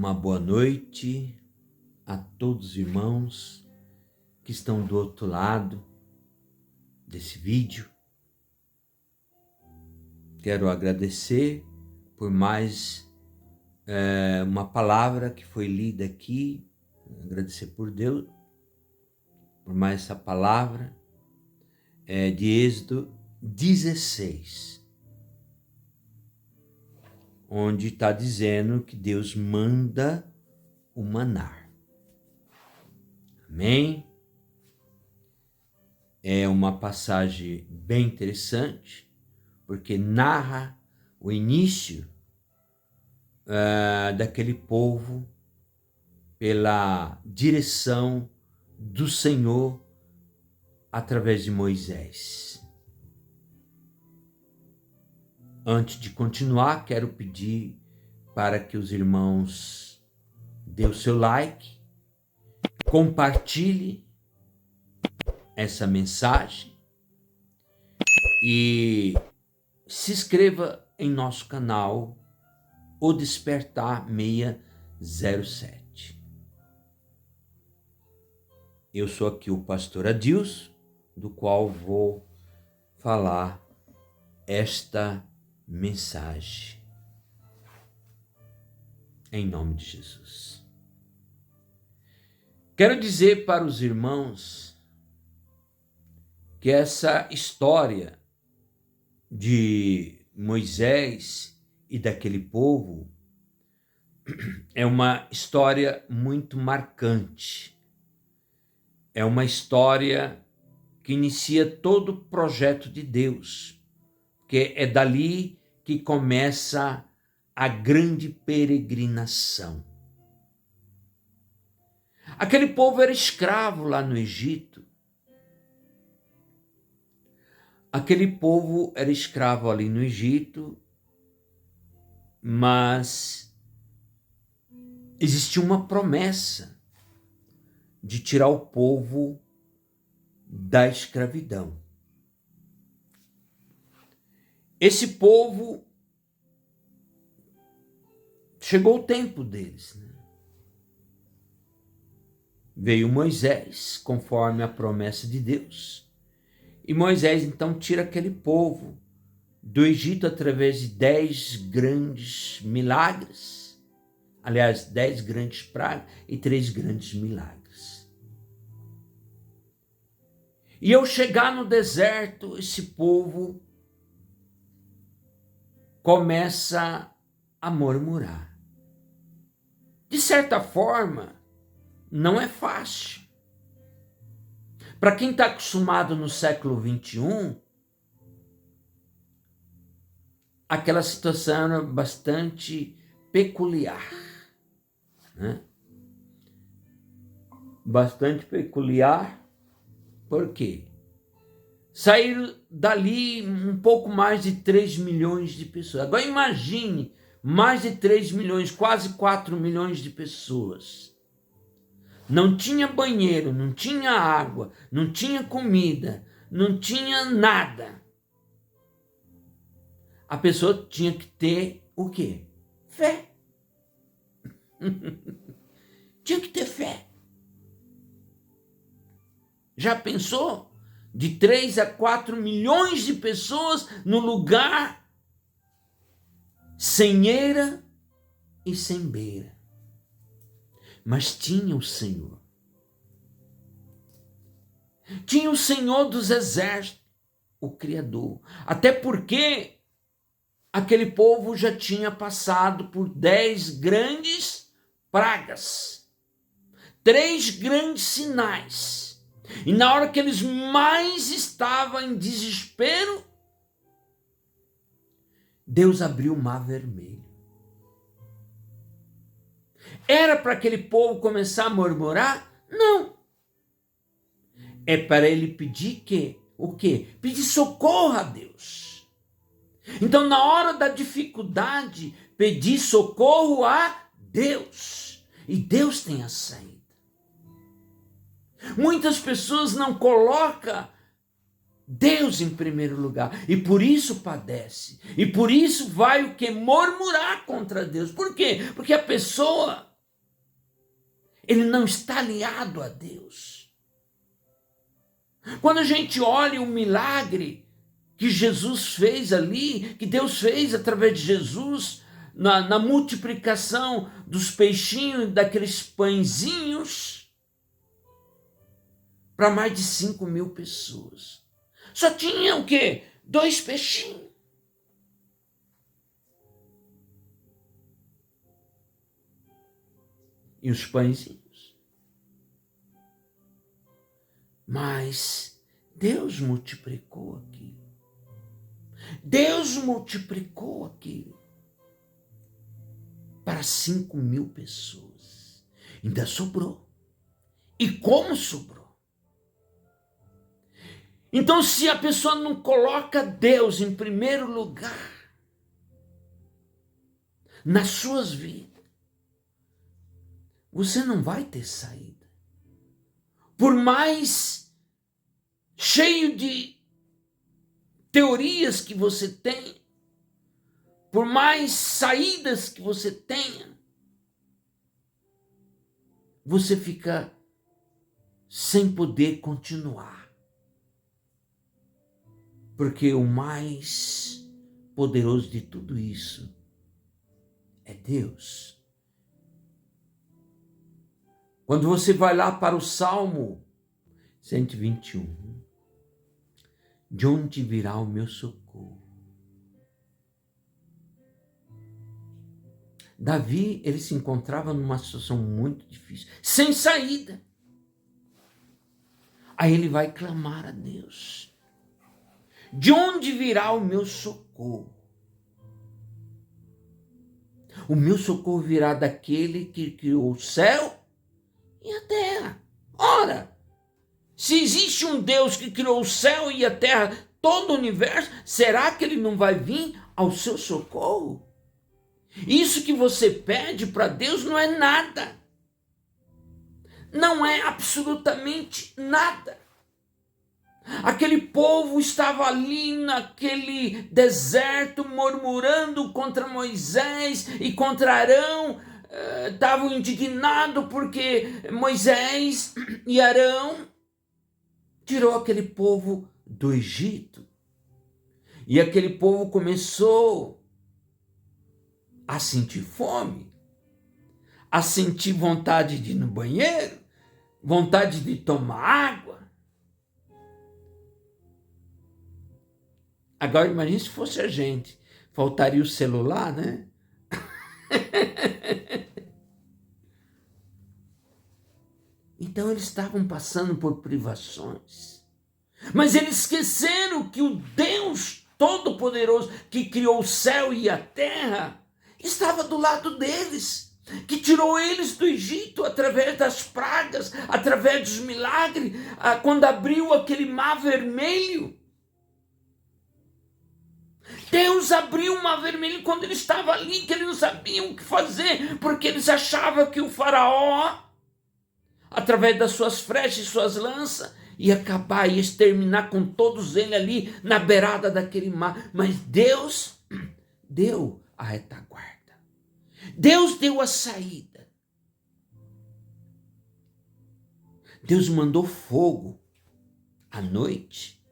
Uma boa noite a todos os irmãos que estão do outro lado desse vídeo. Quero agradecer por mais uma palavra que foi lida aqui, agradecer por Deus, por mais essa palavra de Êxodo 16. Onde está dizendo que Deus manda o maná. Amém? É uma passagem bem interessante, porque narra o início daquele povo pela direção do Senhor através de Moisés. Antes de continuar, quero pedir para que os irmãos dêem o seu like, compartilhe essa mensagem e se inscreva em nosso canal, O Despertar 607. Eu sou aqui o pastor Adilson, do qual vou falar esta mensagem. Em nome de Jesus. Quero dizer para os irmãos que essa história de Moisés e daquele povo é uma história muito marcante. É uma história que inicia todo o projeto de Deus, porque é dali que começa a grande peregrinação. Aquele povo era escravo lá no Egito. Aquele povo era escravo ali no Egito, mas existia uma promessa de tirar o povo da escravidão. Esse povo, chegou o tempo deles, né? Veio Moisés, conforme a promessa de Deus. E Moisés, então, tira aquele povo do Egito através de 10 grandes milagres. Aliás, 10 grandes pragas e 3 grandes milagres. E ao chegar no deserto, esse povo começa a murmurar. De certa forma, não é fácil. Para quem está acostumado no século 21, aquela situação era bastante peculiar, né? Bastante peculiar, por quê? Saíram dali um pouco mais de 3 milhões de pessoas. Agora imagine, mais de 3 milhões, quase 4 milhões de pessoas. Não tinha banheiro, não tinha água, não tinha comida, não tinha nada. A pessoa tinha que ter o quê? Fé. Tinha que ter fé. Já pensou? De 3 a 4 milhões de pessoas no lugar sem eira e sem beira. Mas tinha o Senhor. Tinha o Senhor dos exércitos, o Criador. Até porque aquele povo já tinha passado por 10 grandes pragas. 3 grandes sinais. E na hora que eles mais estavam em desespero, Deus abriu o mar vermelho. Era para aquele povo começar a murmurar? Não. É para ele pedir o quê? Pedir socorro a Deus. Então, na hora da dificuldade, pedir socorro a Deus. E Deus tem a saída. Muitas pessoas não colocam Deus em primeiro lugar, e por isso padece, e por isso vai o que? Murmurar contra Deus. Por quê? Porque a pessoa Ele não está alinhado a Deus. Quando a gente olha o milagre que Jesus fez ali, que Deus fez através de Jesus, na multiplicação dos peixinhos, daqueles pãezinhos, para mais de 5.000 pessoas. Só tinha o quê? 2 peixinhos. E os pãezinhos. Mas Deus multiplicou aquilo. Deus multiplicou aquilo para 5.000 pessoas. Ainda sobrou. E como sobrou? Então, se a pessoa não coloca Deus em primeiro lugar nas suas vidas, você não vai ter saída. Por mais cheio de teorias que você tenha, por mais saídas que você tenha, você fica sem poder continuar. Porque o mais poderoso de tudo isso é Deus. Quando você vai lá para o Salmo 121, de onde virá o meu socorro? Davi, ele se encontrava numa situação muito difícil, sem saída. Aí ele vai clamar a Deus. De onde virá o meu socorro? O meu socorro virá daquele que criou o céu e a terra. Ora, se existe um Deus que criou o céu e a terra, todo o universo, será que ele não vai vir ao seu socorro? Isso que você pede para Deus não é nada. Não é absolutamente nada. Aquele povo estava ali naquele deserto murmurando contra Moisés e contra Arão. Estavam indignados porque Moisés e Arão tirou aquele povo do Egito. E aquele povo começou a sentir fome, a sentir vontade de ir no banheiro, vontade de tomar água. Agora imagine se fosse a gente, faltaria o celular, né? Então eles estavam passando por privações. Mas eles esqueceram que o Deus Todo-Poderoso que criou o céu e a terra estava do lado deles, que tirou eles do Egito através das pragas, através dos milagres, quando abriu aquele mar vermelho. Deus abriu o mar vermelho quando ele estava ali, que eles não sabiam o que fazer, porque eles achavam que o faraó, através das suas flechas e suas lanças, ia acabar, ia exterminar com todos eles ali na beirada daquele mar. Mas Deus deu a retaguarda. Deus deu a saída. Deus mandou fogo à noite.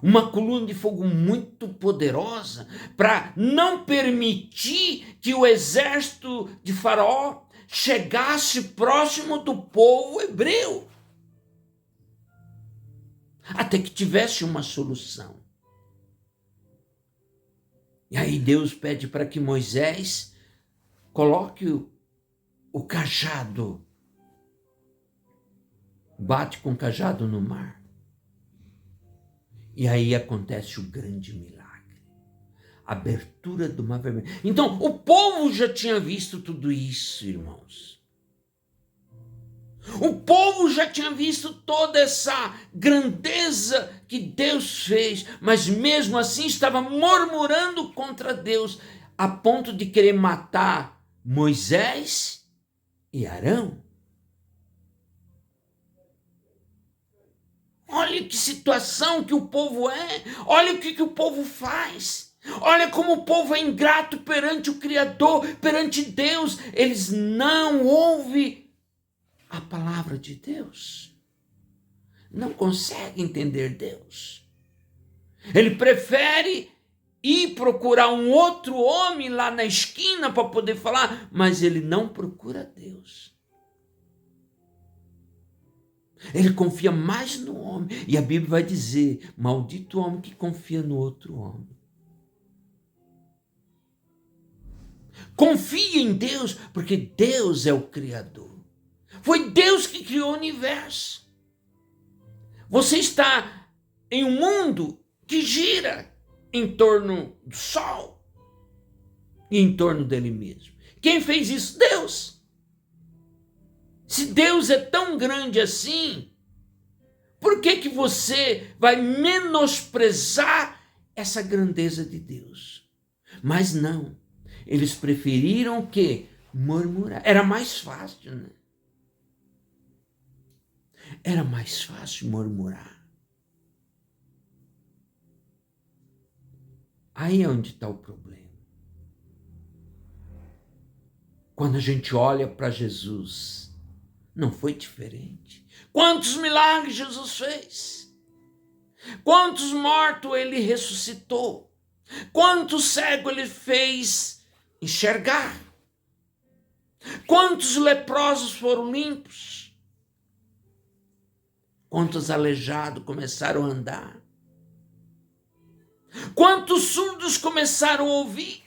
Uma coluna de fogo muito poderosa para não permitir que o exército de Faraó chegasse próximo do povo hebreu. Até que tivesse uma solução. E aí Deus pede para que Moisés coloque o cajado, bate com o cajado no mar. E aí acontece o grande milagre, a abertura do mar vermelho. Então, o povo já tinha visto tudo isso, irmãos. O povo já tinha visto toda essa grandeza que Deus fez, mas mesmo assim estava murmurando contra Deus, a ponto de querer matar Moisés e Arão. Olha que situação que o povo é, olha o que o povo faz, olha como o povo é ingrato perante o Criador, perante Deus. Eles não ouvem a palavra de Deus. Não consegue entender Deus. Ele prefere ir procurar um outro homem lá na esquina para poder falar, mas ele não procura Deus. Ele confia mais no homem. E a Bíblia vai dizer, maldito o homem que confia no outro homem. Confia em Deus, porque Deus é o Criador. Foi Deus que criou o universo. Você está em um mundo que gira em torno do Sol e em torno dele mesmo. Quem fez isso? Deus. Se Deus é tão grande assim, por que você vai menosprezar essa grandeza de Deus? Mas não. Eles preferiram o quê? Murmurar. Era mais fácil, né? Era mais fácil murmurar. Aí é onde está o problema. Quando a gente olha para Jesus, não foi diferente. Quantos milagres Jesus fez? Quantos mortos ele ressuscitou? Quantos cegos ele fez enxergar? Quantos leprosos foram limpos? Quantos aleijados começaram a andar? Quantos surdos começaram a ouvir?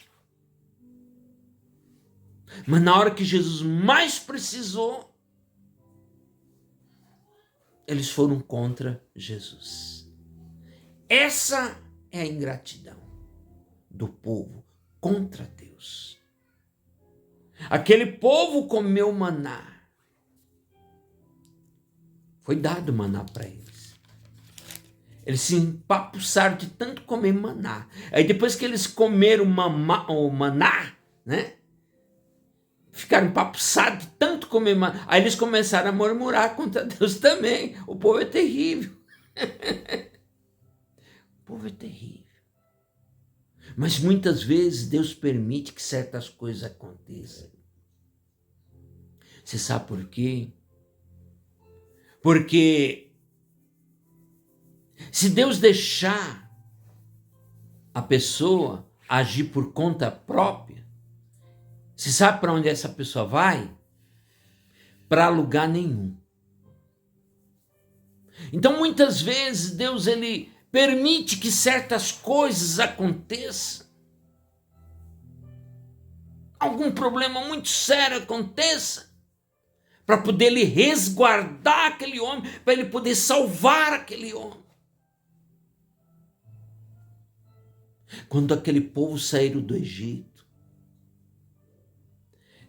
Mas na hora que Jesus mais precisou, eles foram contra Jesus. Essa é a ingratidão do povo contra Deus. Aquele povo comeu maná. Foi dado maná para eles. Eles se empapuçaram de tanto comer maná. Aí depois que eles comeram o maná, né? Ficaram empapuçados de tanto comer maná. Aí eles começaram a murmurar contra Deus também. O povo é terrível. O povo é terrível. Mas muitas vezes Deus permite que certas coisas aconteçam. Você sabe por quê? Porque se Deus deixar a pessoa agir por conta própria, você sabe para onde essa pessoa vai? Para lugar nenhum. Então muitas vezes Deus ele permite que certas coisas aconteçam. Algum problema muito sério aconteça, para poder ele resguardar aquele homem, para ele poder salvar aquele homem. Quando aquele povo saíram do Egito,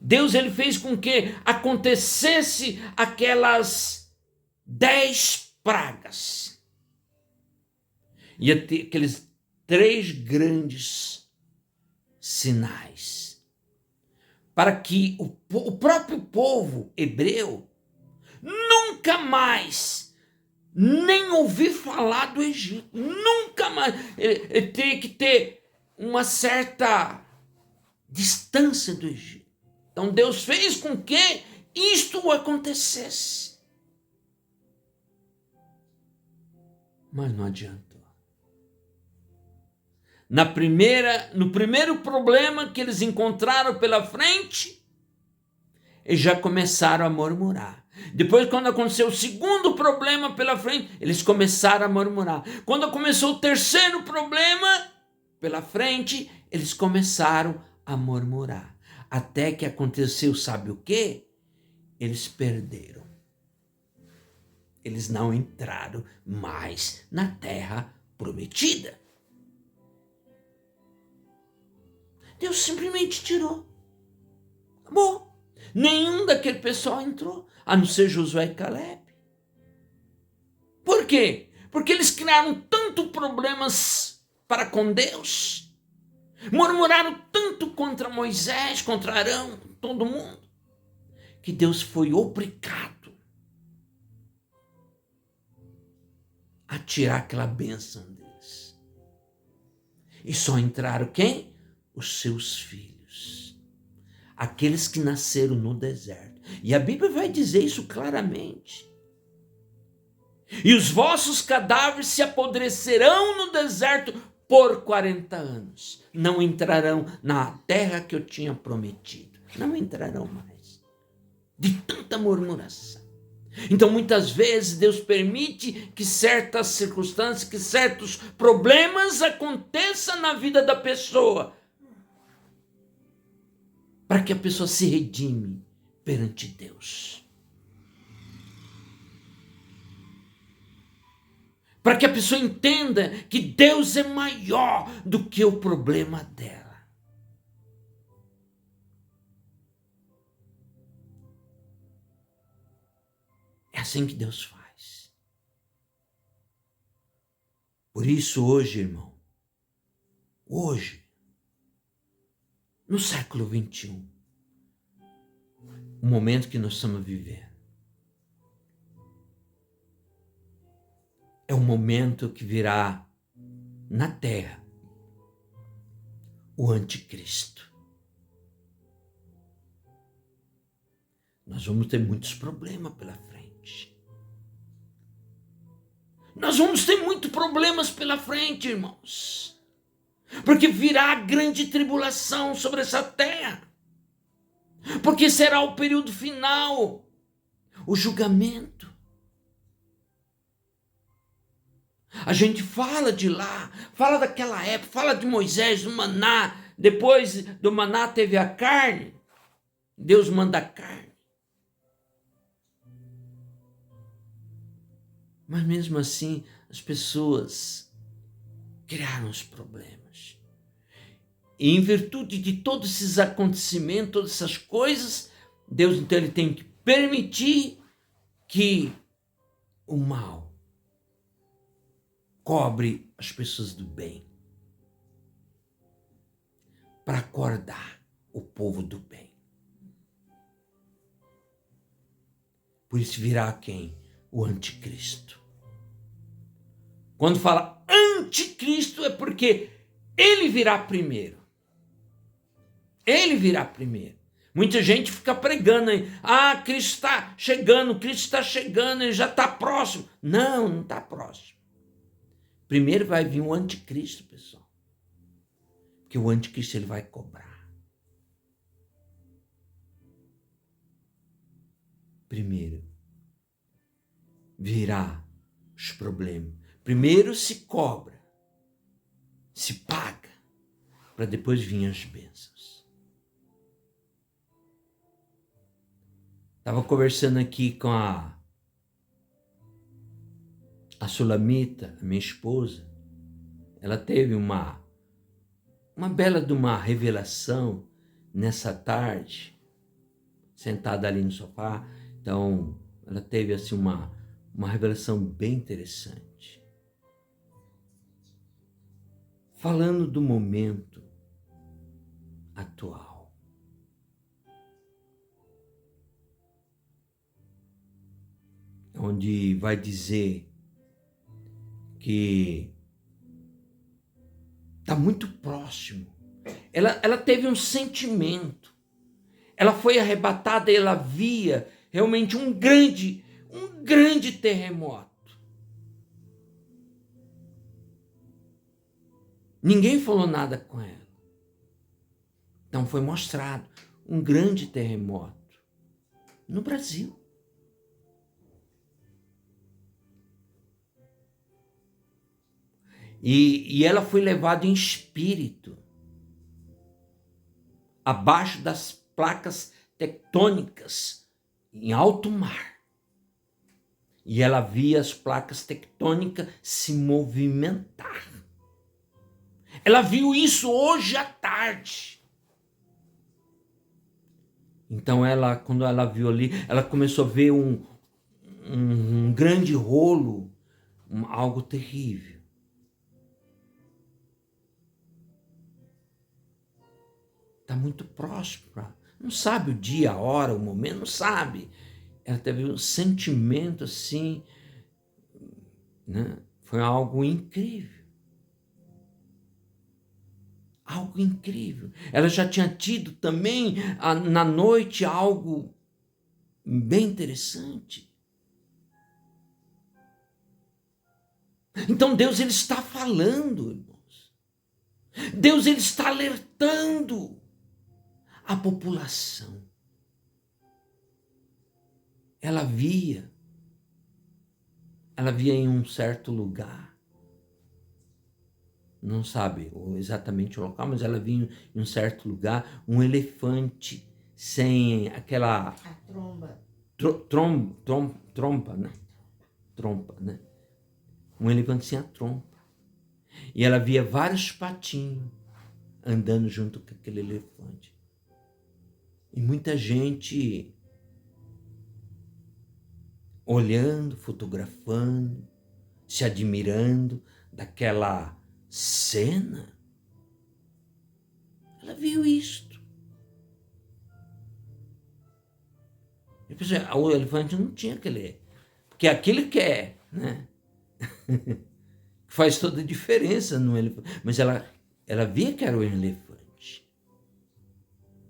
Deus ele fez com que acontecesse aquelas 10 pragas. Ia ter aqueles 3 grandes sinais, para que o próprio povo hebreu nunca mais nem ouvir falar do Egito. Nunca mais. Ele teria que ter uma certa distância do Egito. Então Deus fez com que isto acontecesse. Mas não adiantou. No primeiro problema que eles encontraram pela frente, eles já começaram a murmurar. Depois, quando aconteceu o segundo problema pela frente, eles começaram a murmurar. Quando começou o terceiro problema pela frente, eles começaram a murmurar. Até que aconteceu, sabe o quê? Eles perderam. Eles não entraram mais na terra prometida. Deus simplesmente tirou. Acabou. Nenhum daquele pessoal entrou, a não ser Josué e Caleb. Por quê? Porque eles criaram tanto problemas para com Deus. Murmuraram tanto contra Moisés, contra Arão, todo mundo, que Deus foi obrigado a tirar aquela bênção deles. E só entraram quem? Os seus filhos. Aqueles que nasceram no deserto. E a Bíblia vai dizer isso claramente. E os vossos cadáveres se apodrecerão no deserto por 40 anos. Não entrarão na terra que eu tinha prometido. Não entrarão mais. De tanta murmuração. Então, muitas vezes, Deus permite que certas circunstâncias, que certos problemas aconteçam na vida da pessoa, para que a pessoa se redime perante Deus. Para que a pessoa entenda que Deus é maior do que o problema dela. É assim que Deus faz. Por isso hoje, irmão, hoje, no século 21, o momento que nós estamos vivendo, é um momento que virá na terra o anticristo. Nós vamos ter muitos problemas pela frente. Nós vamos ter muitos problemas pela frente, irmãos. Porque virá a grande tribulação sobre essa terra. Porque será o período final, o julgamento. A gente fala de lá, fala daquela época, fala de Moisés, do maná. Depois do maná teve a carne. Deus manda a carne. Mas mesmo assim, as pessoas criaram os problemas. E em virtude de todos esses acontecimentos, todas essas coisas, Deus então ele tem que permitir que o mal cobre as pessoas do bem, para acordar o povo do bem. Por isso virá quem? O anticristo. Quando fala anticristo é porque ele virá primeiro. Ele virá primeiro. Muita gente fica pregando aí. Ah, Cristo está chegando, ele já está próximo. Não, não está próximo. Primeiro vai vir o anticristo, pessoal. Porque o anticristo ele vai cobrar. Primeiro virá os problemas. Primeiro se cobra, se paga, para depois vir as bênçãos. Estava conversando aqui com a Sulamita, a minha esposa. Ela teve uma bela de uma revelação nessa tarde, sentada ali no sofá. Então, ela teve assim uma revelação bem interessante. Falando do momento atual. Onde vai dizer que está muito próximo. Ela teve um sentimento. Ela foi arrebatada e ela via realmente um grande terremoto. Ninguém falou nada com ela. Então foi mostrado um grande terremoto no Brasil. E ela foi levada em espírito abaixo das placas tectônicas em alto mar. E ela via as placas tectônicas se movimentar. Ela viu isso hoje à tarde. Então quando ela viu ali, ela começou a ver um grande rolo, algo terrível. Está muito próximo. Não sabe o dia, a hora, o momento, não sabe. Ela teve um sentimento assim, né? Foi algo incrível. Algo incrível. Ela já tinha tido também na noite algo bem interessante. Então Deus ele está falando, irmãos. Deus ele está alertando a população. Ela via em um certo lugar, não sabe exatamente o local, mas ela via em um certo lugar um elefante sem aquela... A tromba. Trompa, né? Trompa, né? Um elefante sem a trompa. E ela via vários patinhos andando junto com aquele elefante. E muita gente olhando, fotografando, se admirando daquela cena. Ela viu isto. E pensei, o elefante não tinha aquele... Porque aquele que é, né? Faz toda a diferença no elefante. Mas ela via que era um elefante.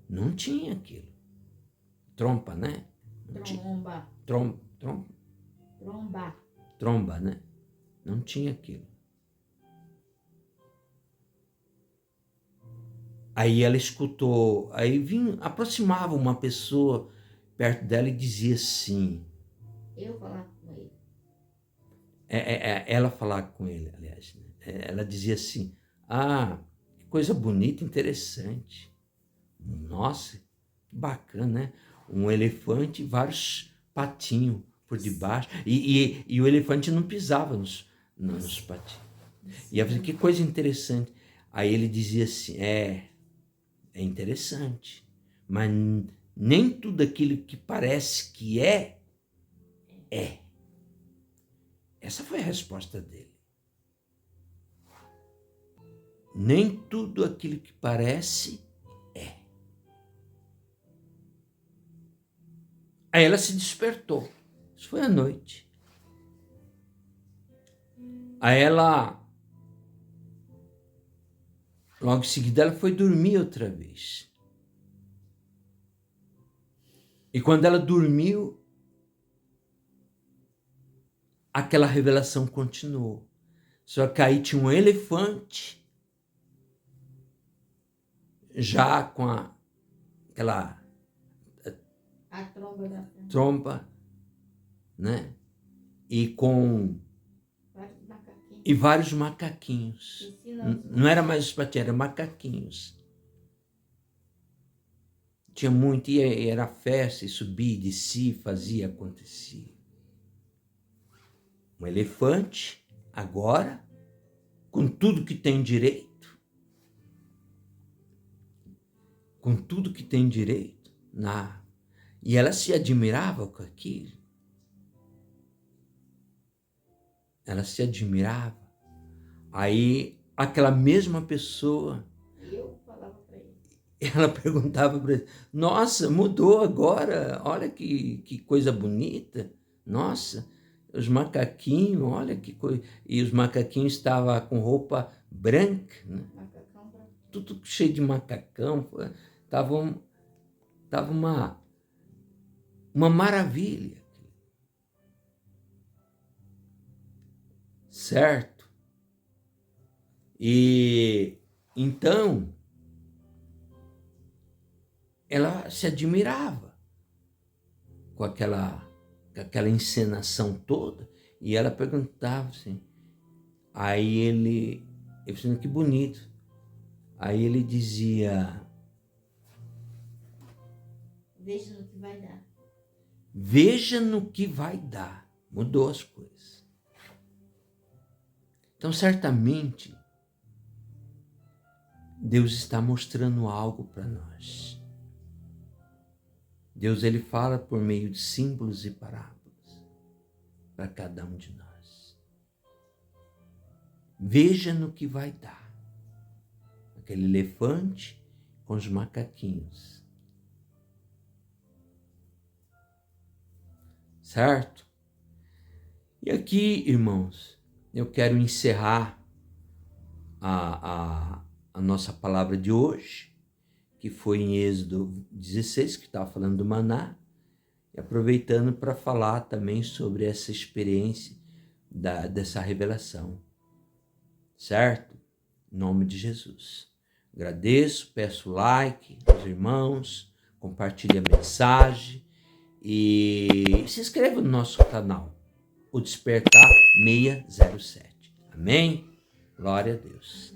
Não tinha aquilo. Trompa, né? Tromba. Tromba, né? Não tinha aquilo. Aí ela escutou, aí aproximava uma pessoa perto dela e dizia assim... Eu falava com ele. Ela falava com ele, aliás. Né? Ela dizia assim, que coisa bonita, interessante. Nossa, que bacana, né? Um elefante e vários patinhos por debaixo. E o elefante não pisava nos patinhos. E ela dizia, que coisa interessante. Aí ele dizia assim, é interessante, mas nem tudo aquilo que parece que é. Essa foi a resposta dele. Nem tudo aquilo que parece é. Aí ela se despertou. Isso foi à noite. Aí ela, logo em seguida, ela foi dormir outra vez. E quando ela dormiu, aquela revelação continuou. Só que aí tinha um elefante, já com aquela A tromba da frente. trompa, né? E com... Vários macaquinhos. E vários macaquinhos. Ensinando. Não era mais os patinhos, eram macaquinhos. Tinha muito, e era festa, e subia, e descia, fazia, acontecia. Um elefante, agora, com tudo que tem direito, e ela se admirava com aquilo. Ela se admirava. Aí, aquela mesma pessoa, Eu falava para ele. ela perguntava para ele, nossa, mudou agora, olha que coisa bonita, nossa, os macaquinhos, olha que coisa... E os macaquinhos estavam com roupa branca, né? Macacão branco. Tudo cheio de macacão, tava uma maravilha. Certo? E então ela se admirava com aquela encenação toda, e ela perguntava assim. Aí ele disse, que bonito. Aí ele dizia, Veja no que vai dar. veja no que vai dar. Mudou as coisas. Então, certamente, Deus está mostrando algo para nós. Deus ele fala por meio de símbolos e parábolas para cada um de nós. Veja no que vai dar. Aquele elefante com os macaquinhos. Certo? E aqui, irmãos, eu quero encerrar a nossa palavra de hoje, que foi em Êxodo 16, que estava falando do maná. E aproveitando para falar também sobre essa experiência dessa revelação, certo? Em nome de Jesus. Agradeço, peço like aos irmãos, compartilhe a mensagem e se inscreva no nosso canal, o Despertar 607. Amém? Glória a Deus.